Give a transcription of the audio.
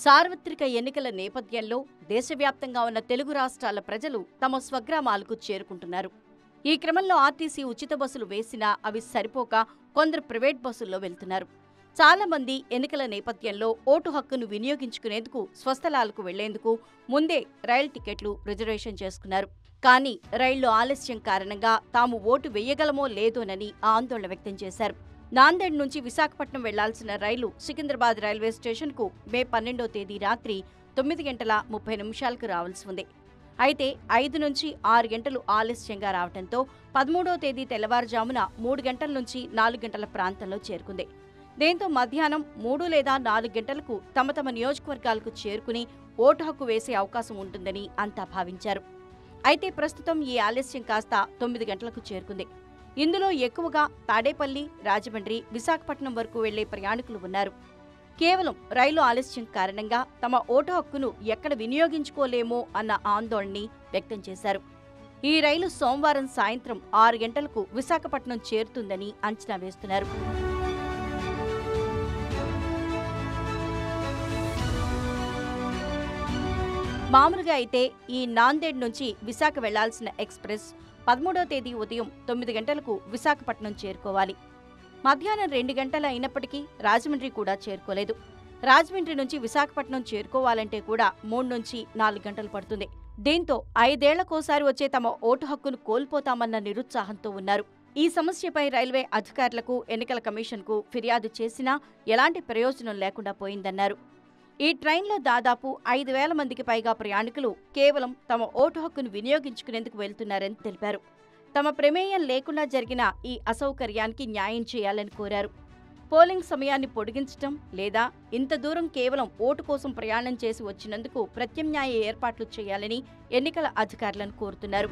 సార్వత్రిక ఎన్నికల నేపథ్యంలో దేశవ్యాప్తంగా ఉన్న తెలుగు రాష్ట్రాల ప్రజలు తమ స్వగ్రామాలకు చేరుకుంటున్నారు. ఈ క్రమంలో ఆర్టీసీ ఉచిత బస్సులు వేసినా అవి సరిపోక కొందరు ప్రైవేట్ బస్సుల్లో వెళ్తున్నారు. చాలా మంది ఎన్నికల నేపథ్యంలో ఓటు హక్కును వినియోగించుకునేందుకు స్వస్థలాలకు వెళ్లేందుకు ముందే రైలు టికెట్లు రిజర్వేషన్ చేసుకున్నారు. కానీ రైళ్లు ఆలస్యం కారణంగా తాము ఓటు వేయగలమో లేదోనని ఆందోళన వ్యక్తం చేశారు. నాందేడ్ నుంచి విశాఖపట్నం వెళ్లాల్సిన రైలు సికింద్రాబాద్ రైల్వే స్టేషన్కు మే 12వ తేదీ రాత్రి 9:30 రావాల్సి ఉంది. అయితే 5 నుంచి 6 గంటలు ఆలస్యంగా రావడంతో 13వ తేదీ తెల్లవారుజామున 3 గంటల నుంచి 4 గంటల ప్రాంతంలో చేరుకుంది. దీంతో మధ్యాహ్నం 3 లేదా 4 గంటలకు తమ నియోజకవర్గాలకు చేరుకుని ఓటు హక్కు వేసే అవకాశం ఉంటుందని అంతా భావించారు. అయితే ప్రస్తుతం ఈ ఆలస్యం కాస్త 9 గంటలకు చేరుకుంది. ఇందులో ఎక్కువగా తాడేపల్లి, రాజమండ్రి, విశాఖపట్నం వరకు వెళ్లే ప్రయాణికులు ఉన్నారు. కేవలం రైలు ఆలస్యం కారణంగా తమ ఓటు హక్కును ఎక్కడ వినియోగించుకోలేమో అన్న ఆందోళనని వ్యక్తం చేశారు. ఈ రైలు సోమవారం సాయంత్రం 6 గంటలకు విశాఖపట్నం చేరుతుందని అంచనా వేస్తున్నారు. మామూలుగా అయితే ఈ నాందేడ్ నుంచి విశాఖ వెళ్లాల్సిన ఎక్స్ప్రెస్ 13వ తేదీ ఉదయం 9 గంటలకు విశాఖపట్నం చేరుకోవాలి. మధ్యాహ్నం 2 గంటలు అయినప్పటికీ రాజమండ్రి కూడా చేరుకోలేదు. రాజమండ్రి నుంచి విశాఖపట్నం చేరుకోవాలంటే కూడా 3 నుంచి 4 గంటలు పడుతుంది. దీంతో 5 ఏళ్లకోసారి వచ్చే తమ ఓటు హక్కును కోల్పోతామన్న నిరుత్సాహంతో ఉన్నారు. ఈ సమస్యపై రైల్వే అధికారులకు, ఎన్నికల కమిషన్కు ఫిర్యాదు చేసినా ఎలాంటి ప్రయోజనం లేకుండా పోయిందన్నారు. ఈ ట్రైన్లో దాదాపు 5,000 మందికి పైగా ప్రయాణికులు కేవలం తమ ఓటు హక్కును వినియోగించుకునేందుకు వెళ్తున్నారని తెలిపారు. తమ ప్రమేయం లేకుండా జరిగిన ఈ అసౌకర్యానికి న్యాయం చేయాలని కోరారు. పోలింగ్ సమయాన్ని పొడిగించడం లేదా ఇంత దూరం కేవలం ఓటు కోసం ప్రయాణం చేసి వచ్చినందుకు ప్రత్యామ్నాయ ఏర్పాట్లు చేయాలని ఎన్నికల అధికారులను కోరుతున్నారు.